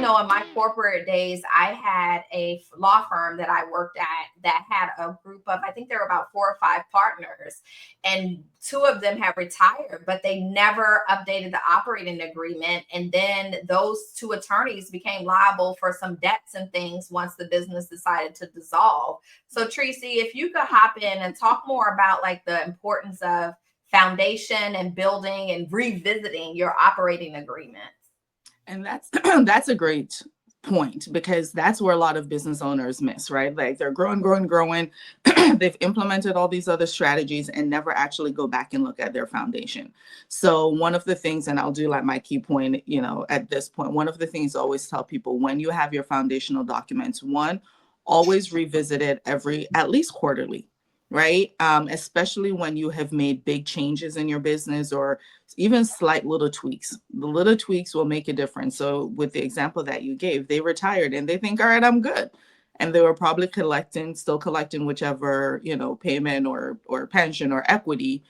know in my corporate days, I had a law firm that I worked at that had a group of, I think there were about 4 or 5 partners, and 2 of them have retired, but they never updated the operating agreement. And then those 2 attorneys became liable for some debts and things once the business decided to dissolve. So Tracy, if you could hop in and talk more about like the importance of foundation and building and revisiting your operating agreement. And that's that's a great point, because that's where a lot of business owners miss, right? Like they're growing. They've implemented all these other strategies and never actually go back and look at their foundation. So one of the things, and I'll do like my key point, at this point, one of the things I always tell people, when you have your foundational documents, one, always revisit it at least quarterly, right? Especially when you have made big changes in your business, or even slight little tweaks. The little tweaks will make a difference. So with the example that you gave, they retired and they think, all right, I'm good. And they were probably still collecting whichever, payment or pension or equity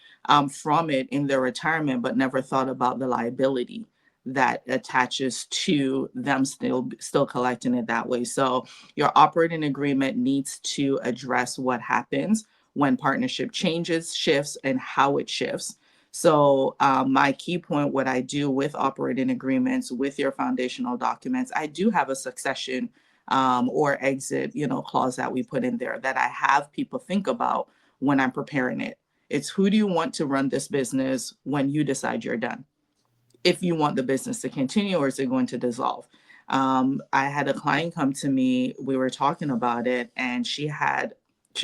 from it in their retirement, but never thought about the liability that attaches to them still collecting it that way. So your operating agreement needs to address what happens when partnership changes, shifts, and how it shifts. So my key point, what I do with operating agreements, with your foundational documents, I do have a succession or exit, clause that we put in there that I have people think about when I'm preparing it. It's, who do you want to run this business when you decide you're done? If you want the business to continue, or is it going to dissolve? I had a client come to me, we were talking about it, and she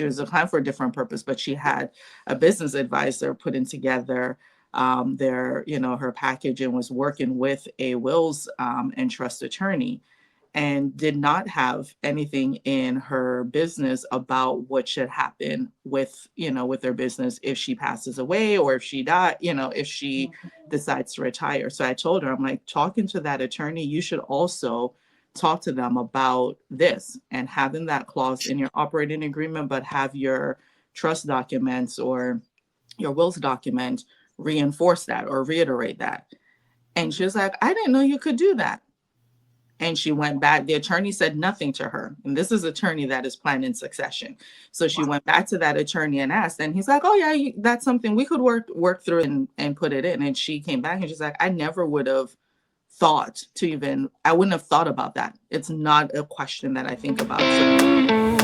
was a client for a different purpose, but she had a business advisor putting together her package, and was working with a wills and trust attorney, and did not have anything in her business about what should happen with their business if she passes away, or if she if she decides to retire. So I told her, I'm like, talking to that attorney, you should also talk to them about this, and having that clause in your operating agreement, but have your trust documents or your wills document reinforce that or reiterate that. And she was like, I didn't know you could do that. And she went back. The attorney said nothing to her. And this is an attorney that is planning succession. So she went back to that attorney and asked, and he's like, oh yeah, that's something we could work through and put it in. And she came back and she's like, I never would have I wouldn't have thought about that. It's not a question that I think about. So